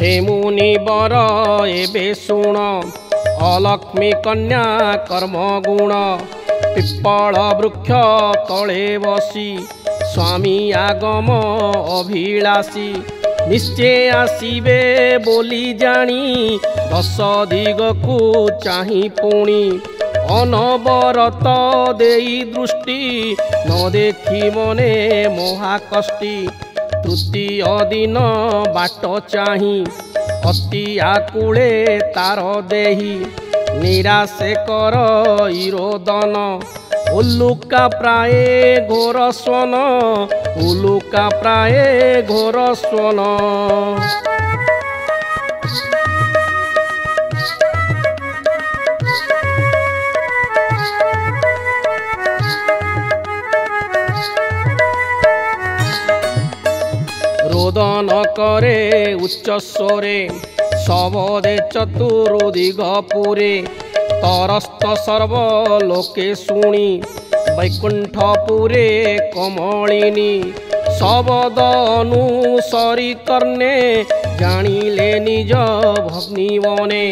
हे मुनि बर एबे शुण अलक्ष्मी कन्या कर्म गुण पिप्पल वृक्ष तले बसी स्वामी आगम अभिलाषी निश्चय आसीबे बोली जानी दश दिग को चाही पुणी अनवरत देई दृष्टि न देखी मने महाकष्टी तृतीय दिन बाट चाही अति आकुले तार देही निराशे कर इरोदन उल्लुका प्राय घोर स्वन उल्लुका प्राय घोर स्वन। रोदन करे उच्च स्वरे सबदे चतुर्दिगपुरे तरस्त सर्वलोके शुणी वैकुंठपुरे कमलिनी सबद अनुसरी कर्णे जानिले निज भग्निवने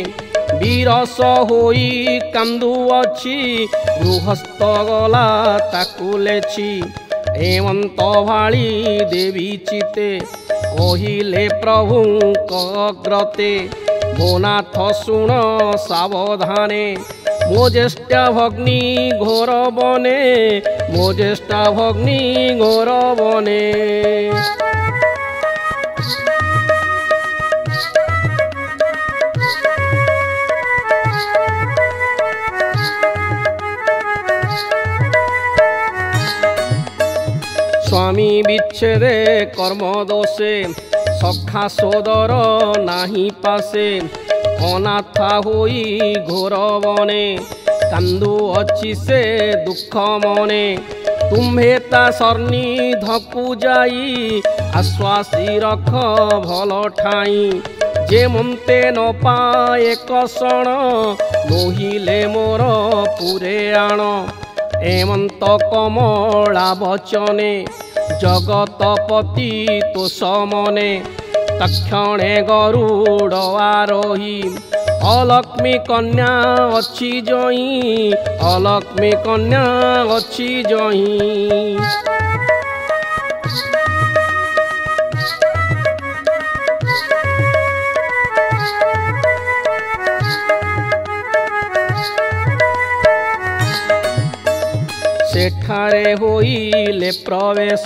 विरस होई कांदुअछि गृहस्थ गला ताकु लेछि हेमंत भाली देवी चिते कहिले प्रभुंक अग्रते मो नाथ शुण सावधाने मो ज्येष्ठा भग्नि घोर बने मो ज्येष्ठा भग्नि घोर बने। स्वामी विच्छेदे कर्म दोषे सखा सोदर नाही पासे अनाथा होई घोर बने कांदु अछि से दुख मने तुम्हे ता सरनी धकु जाई आश्वासी रख भल ठाई जे मन्ते न पाए कसण मोहिले मोर पुरे आण हेमंत कमला वचने जगतपति तो समने तक्षणे गरुड़ आरोही अलक्ष्मी कन्या अच्छी जई अलक्ष्मी कन्या अच्छी जई। सेठारे होइले प्रवेश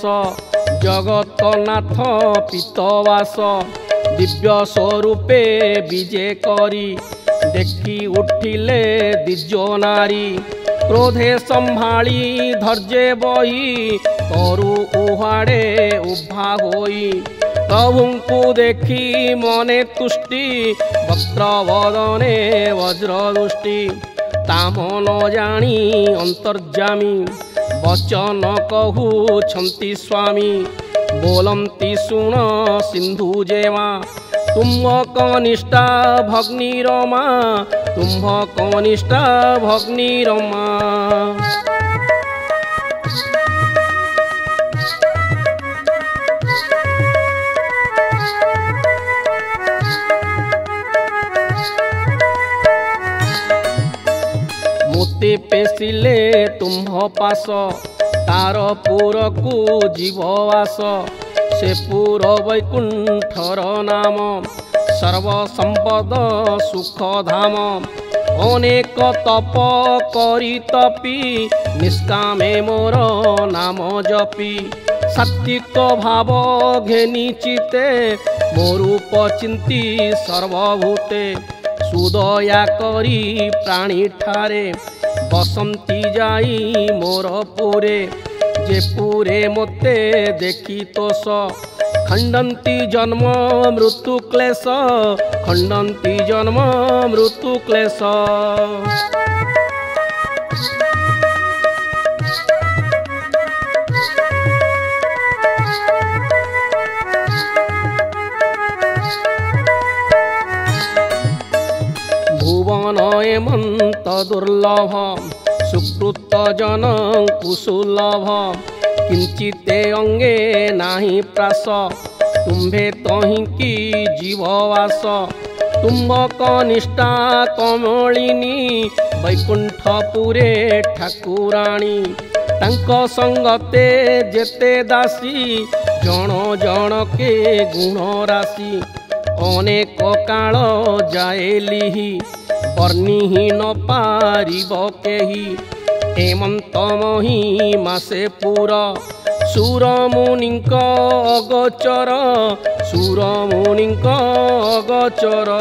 जगतनाथ पीतवास दिव्य स्वरूपे विजे करी देखी उठिले दिज्यो नारी क्रोधे संभाली धर्जे बही तरु उहाड़े उभा होई प्रभुंकु देखी मने तुष्टि वक्त्रवदने वज्रदृष्टि ताम न जानी अंतर्जामी वचन कहूछंती स्वामी बोलंती शुण सिंधु जेमा तुम्ह कनिष्ठा भग्नि रमा तुम्ह कनिष्ठा भग्नि रमा। मोते पेशिले तुम्ह पास तार पुर को जीववास से पुर वैकुंठर नाम सर्व संपद सुख धाम अनेक तप करी तपी निष्कामे मोर नाम जपी सात्विक भाव घेनी चिते मोरूप चिंती सर्वभूते सुदया करी प्राणी ठारे बसंती जाई मोर पुरे जे पुरे मोते देखी तोष खंडंती जन्म मृत्यु क्लेश खंडंती जन्म मृत्यु क्लेश। भुवन हेमंत दुर्लभ सुकृत जन कुसुलभ किंचिते अंगे नाही प्रास तुम्भे तहीं की जीववास तुम्भक निष्ठा कमलिनी वैकुंठपुरे ठाकुराणी तांक संगते जेते दासी जण जण के गुण राशि अनेक काल जाएलिही वर्णिही न पारिब केही हेमंत महिमा से पूरा सुरमुनिंक अगोचर सुरमुनिंक अगोचर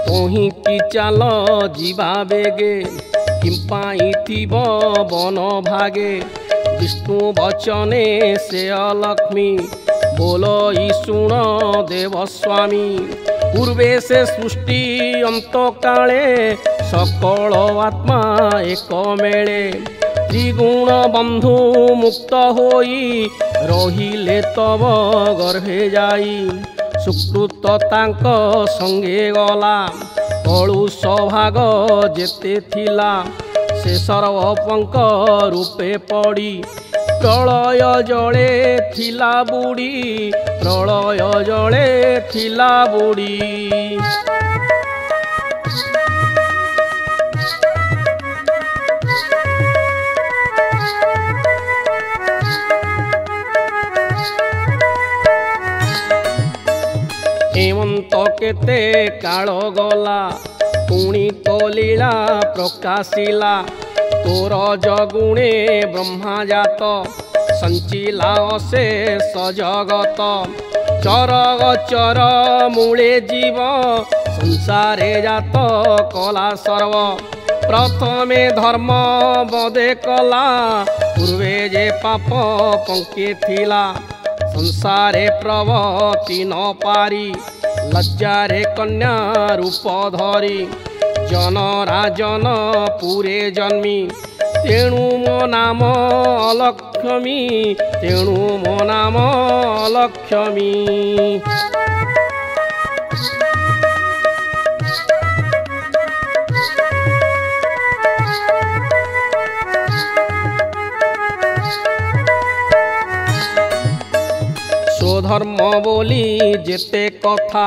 तोही की चाल जीवा बेगे किंपाई थीब बन भागे विष्णु वचने से अलक्ष्मी बोलो ई सुण देवस्वामी पूर्वे से सृष्टि अंत काले सकल आत्मा एक मेले त्रिगुण बंधु मुक्त होई रहिले तब गर्भे जाई सुकृत तांक संगे गला कलु सभाग जेते थिला से सर्वपंक रूपे पड़ी प्रलय जले थिला बुड़ी प्रलय जले थिला बुड़ी हेमंत केते काल गला पुणी तो लीला प्रकाशिला तोर जगुणे ब्रह्मा जात संचिला अशेष जगत चर चर मूले जीव संसारे जात कला सर्व प्रथमे धर्म बदे कला पूर्वे जे पाप पंके थिला संसारे प्रवती न पारी लज्जारे कन्या रूप धरी जन राजन पूरे जन्मी तेणु मो नाम अलक्ष्मी तेणु मो नाम अलक्ष्मी स्वधर्म बोली जेते कथा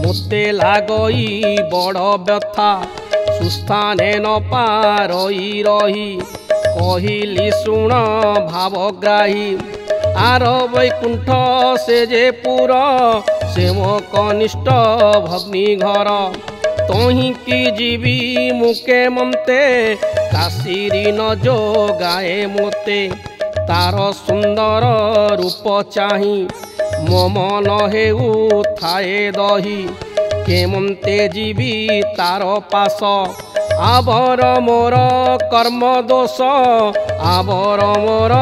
मोते लागई बड़ व्यथा सुस्थाने न पारई रही कहिली शुण भावग्राही आर वैकुंठ से जे पुर से मो कनिष्ठ भग्नि घर तोही की जीवी मुके ममते काशीरी न जो गाए मोते तार सुंदर रूप चाही मो मन हेउ थाए दही केमंते जीवी तार पास आबर मोर कर्म दोष आबर मोर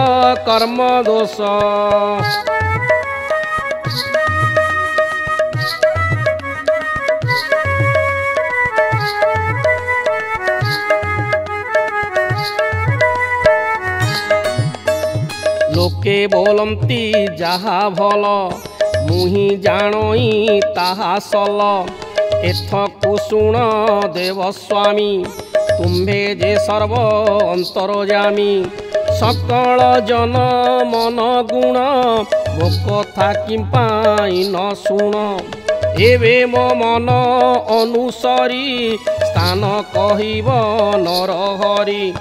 कर्म दोष लोके बोलंती जहा भल मुही जानई ताहा सल एथकु शुण देवस्वामी तुम्भे जे सर्व अंतरजामी सकल जन मन गुण मो कथा किंपाई न शुण एवे मो मन अनुसरी स्थान कहिब नरहरि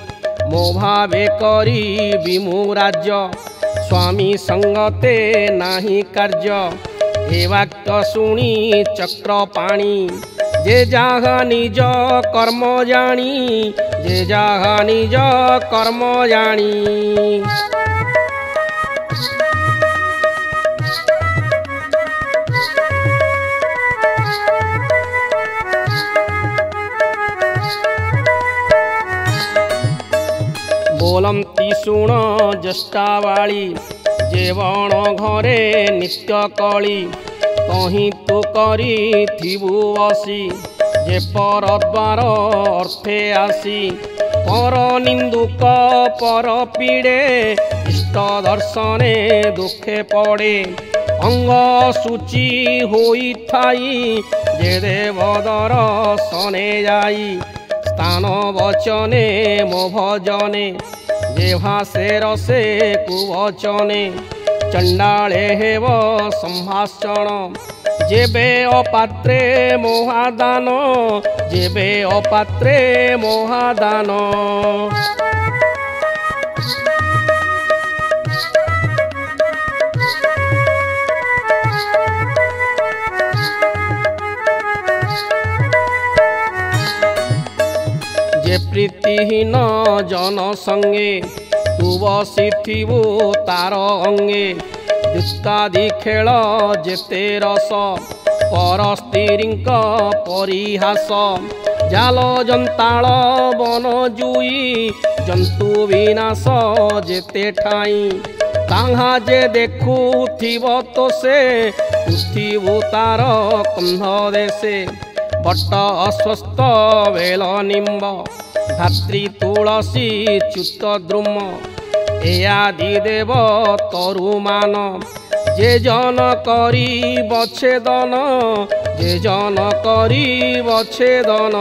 मो भावे करी विमु राज्य स्वामी संगते नाही कार्य हे वाक्य शुणी चक्रपाणी जे जाहा निज कर्म जानी जे जाहा निज कर्म जानी बोलंती शुण ज्येष्ठावाली जेवण घरे नित्य कली तही तू करी थिबु बसी जे पर द्वार अर्थे आसी पर निंदुक पर पीड़े इष्ट दर्शने दुखे पड़े अंग सूची होई ठाई जे देव दर्शने जाई स्थान वचने मो भजने जे भाषे रसे कुवचने चंडाले हेव संभाषण जेबे अपात्रे मोहादान जेबे अपात्रे मोहादान जे प्रीतिहीन जन संगे तू बसिथिबु तार अंगे दुष्टादि खेल जेते रस पर स्त्रींक परिहास जाल जंताल बन जुई जंतु विनाश जेते ठाई ताहा जे देखुथिब तो से उठिबु तार कंध देशे बट अस्वस्थ बेल निम्ब धात्री तुलसी च्युत द्रुम ए आदि देव तरुमान जे जन करी बछेदन जे जन करी बछेदन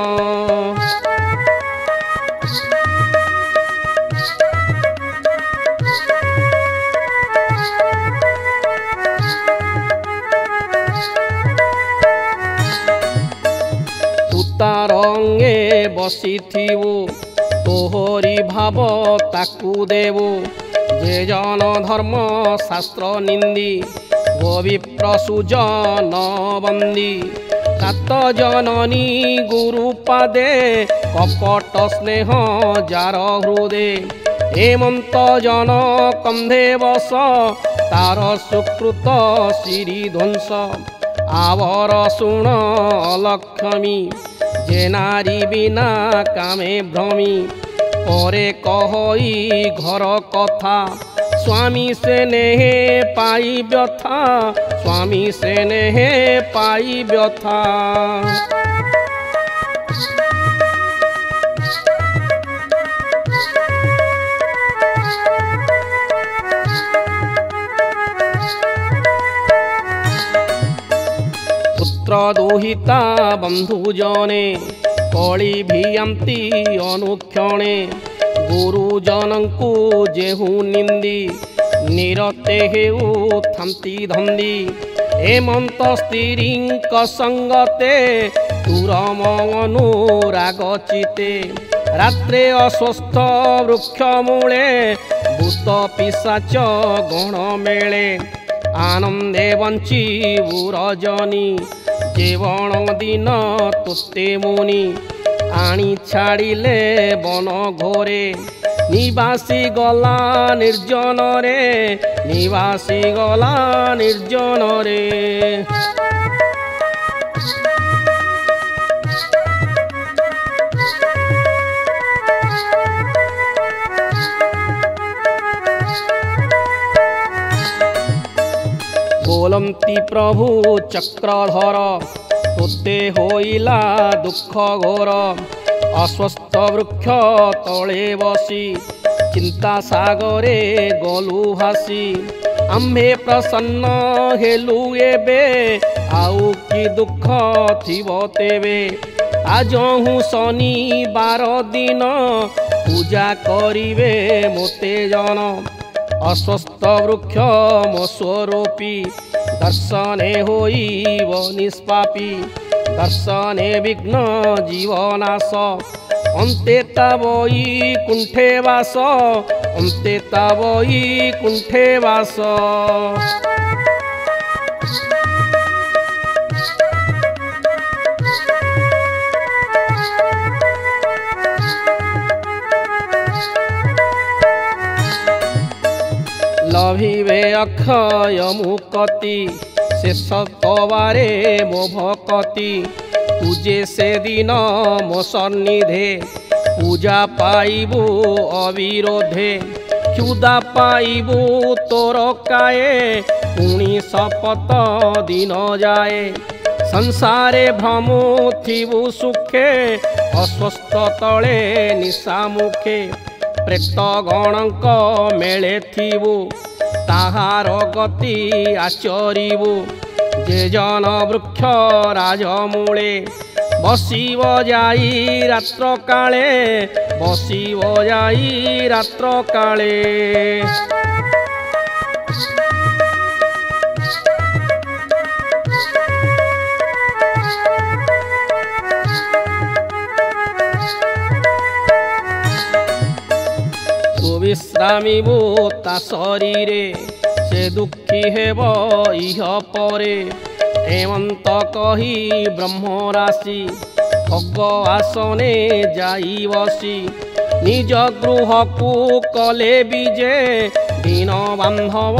तार अंगे बसिथिबु तोहरी भाव ताकू देबु जे जन धर्म शास्त्र निंदी गोविप्रसुजन बंदी तात जननी गुरुपादे कपट स्नेह जार हृदे हेमंत जन कंधे बस तार सुकृत श्री ध्वंस आवर शुण अलक्ष्मी जे नारी बिना कामे भ्रमी परे कहई घर कथा स्वामी से नेहे पाई व्यथा स्वामी से नेहे पाई व्यथा दुहिता बंधुजने कली भियंती अनुक्षणे गुरुजनंकु जेहु निंदी निरते हेउ थांती धंदी हेमंत स्त्रींक संगते तुरम अनुराग चिते रात्रे अस्वस्थ वृक्ष मूले भूत पिशाच गण मेले आनंदे बंची रजनी जीवन दिन तुते मुनि आनी छाड़िले बन घोरे निवासी गला निर्जन रे निवासी गला निर्जन रे बोलंती प्रभु चक्रधर तोते होइला दुख घोर अस्वस्थ वृक्ष तले बसी चिंता सागरे गलु भासी आम्भे प्रसन्न हेलु एबे आउ कि दुख थिबो तेबे आज हूँ शनिवार दिन पूजा करिवे मोते जन अस्वस्थ वृक्ष मो स्वरूपी दर्शने होइब निष्पापी दर्शने विघ्न जीवनाश अन्ते तावई कुंठे वास अन्ते तावई कुंठे वास लभिबे अक्षय मुक्ति शेष तवारे मो भक्ति तुझे से दिन मो सन्निधे पूजा पाइबु अविरोधे क्षुदा पाइबु तोर काए पुणी शपथ दिन जाए संसारे भ्रमुथिबु सुखे अस्वस्थ तले निशा मुखे प्रेत गणक मेले थिबु ताहार गति आचरिबु जे जन वृक्ष राजमूले बसिब जाई रात्र काले बसिब जाई रात्र काले। विश्रामिबु ता शरीरे से दुखी हेब इह परे एमंत कही ब्रह्मराशि भग आसने जाई बसी निज गृह को कले विजे दीन बांधव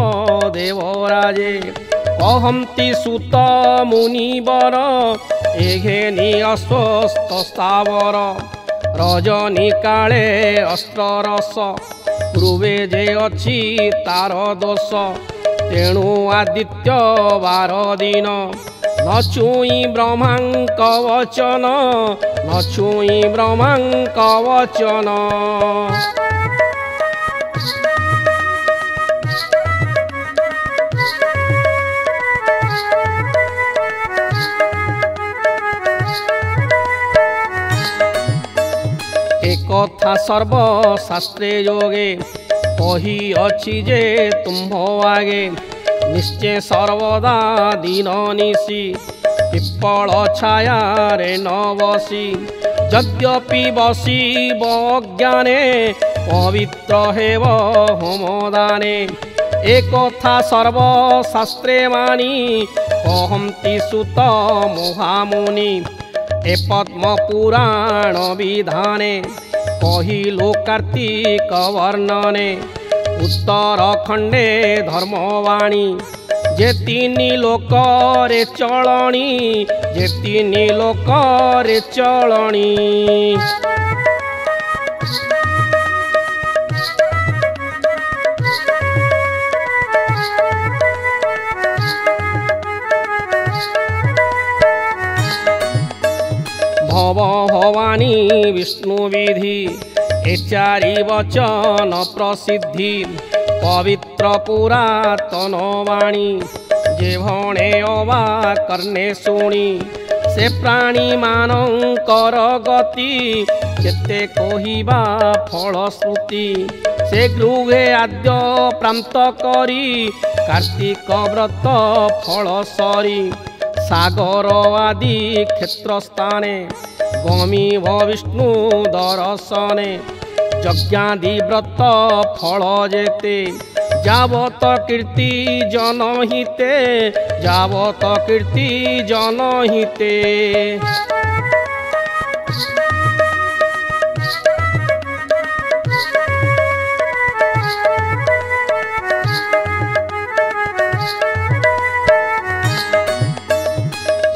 देवराजे कहंती सुत मुनिवर एघेनी अस्वस्थ स्थावर रजनी काले अस्त्ररस पूर्वे जे अच्छी तार दोष तेणु आदित्य बार दिन न छुई ब्रह्मांक वचन न छुई ब्रह्मांक वचन। कथा सर्वशास्त्रे योगे कही अच्छी जे तुम्भ आगे निश्चय सर्वदा दिन निशी पिप्पल छाया रे न बसी यद्यपि बसिब अज्ञाने पवित्र हेब होमदाने एक कथा सर्वशास्त्रे मानी कहंती सुत महामुनि ए पद्म पुराण विधाने कहिलु कार्तिक वर्णने उत्तर खंडे धर्मवाणी जे तीनी लोक रे चलणी जे तीनी लोक रे चलणी। भव भवानी विष्णु विधि ए चारि वचन प्रसिद्धि पवित्र पुरातन वाणी जे भणे अवा कर्णे शुणी से प्राणी मानकर गति केते कहिबा फलश्रुति से गृहे आद्य प्रांत करी कार्तिक व्रत फल सरी सागर आदि क्षेत्र स्थाने गमीव विष्णु दर्शने यज्ञादि व्रत फल जेते जावत कीर्ति जनहिते जावत कीर्ति जनहिते।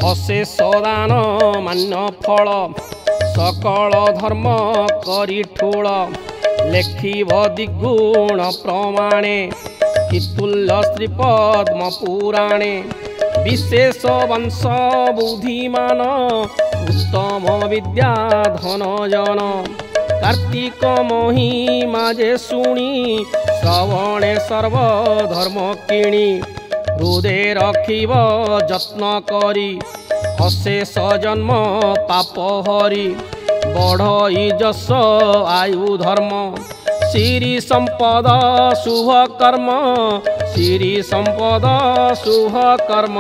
अशेष दान मान्य फल सकल धर्म करी ठूल लेखिब दिगुण प्रमाणे कितुल्य श्रीपद्म पुराणे विशेष वंश बुद्धिमान उत्तम विद्या धन जन कार्तिक महिमा जे शुणी श्रवणे सर्व धर्म किणी हृदय रखिब जत्न करी अशेष जन्म पाप हरि बढ़ई जस आयु धर्म श्री संपद शुभ कर्म श्री संपद शुभ कर्म।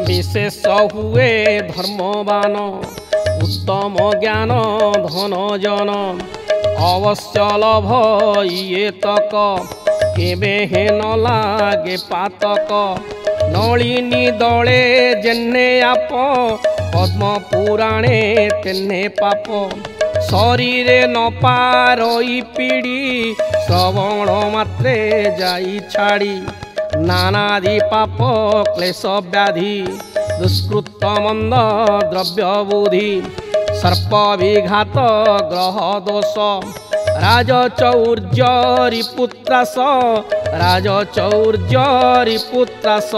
विशेष हुए धर्मवान उत्तम ज्ञान धन जन अवश्य लभ ये तक केबे हे न लागे पातक नलिनी दले जेन्ने आप पद्म पुराणे तेन्ने पाप शरीरे न पारई पीड़ी श्रवण मात्रे जाई छाड़ी नानादि पाप क्लेश व्याधि दुष्कृत मंद द्रव्य बुद्धि सर्प विघात ग्रह दोष राजचौर्य रिपुत्रास राजचौर्य रिपुत्रास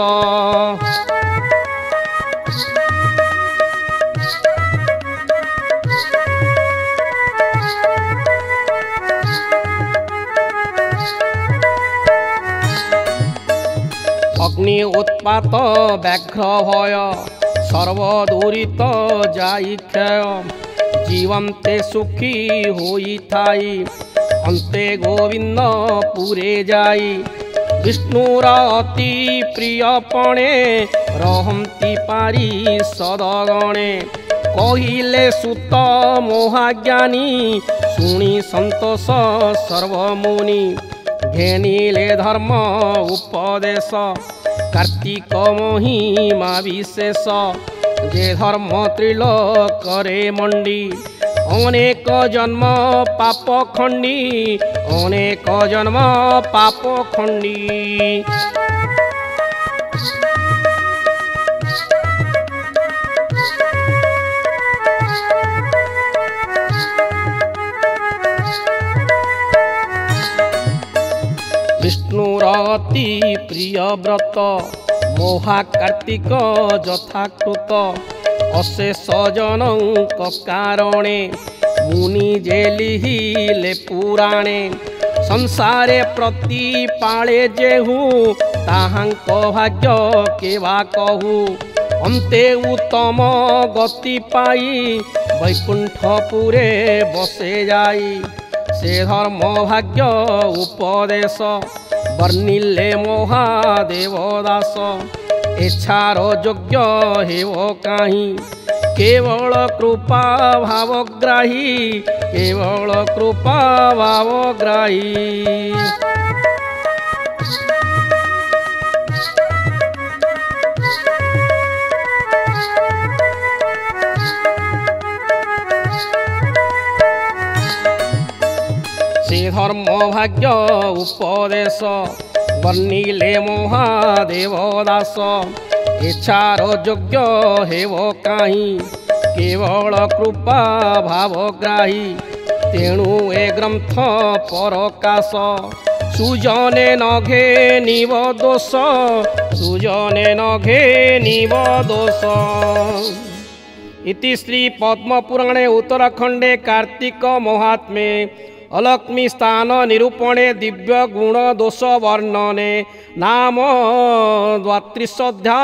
अग्नि उत्पात व्याघ्र भय सर्वदूरित जाई क्षय जीवंते सुखी होई थाई अंते गोविंद पुरे जाई विष्णुर अति प्रियपणे रहंती पारी सदगणे कहिले सुत मोहाज्ञानी शुणी संतोष सर्वमुनि घेनिले धर्म उपदेश कार्तिक महिमा विशेष जे धर्म त्रिलोक करे मंडी अनेक जन्म पाप खंडी अनेक जन्म पाप खंडी विष्णुर अति प्रिय व्रत मोहा कार्तिक यथाकृत अशेष जनक कारणे मुनि जे लिहिले पुराणे संसारे प्रति पाळे जेहू ताहांक भाग्य केवा कहू अंते उत्तम गति पाई वैकुंठपुरे बसे जाई से धर्म भाग्य उपदेश वर्णिले महादेव दास इच्छार योग्य हेव काहीं केवल कृपा भावग्राही केवल कृपा भावग्राही से धर्म भाग्य उपदेश वर्णिले महादेव दास इच्छार योग्य हेव काहीं केवल कृपा भावग्राही तेणु ए ग्रंथ परकाश सुजने नघे निव दोष सुजने नघे निव दोष इति श्री पद्मपुराणे उत्तराखंडे कार्तिक महात्म्ये अलक्ष्मी स्थान निरूपणे दिव्य गुण दोष वर्णने नाम 32 अध्याय।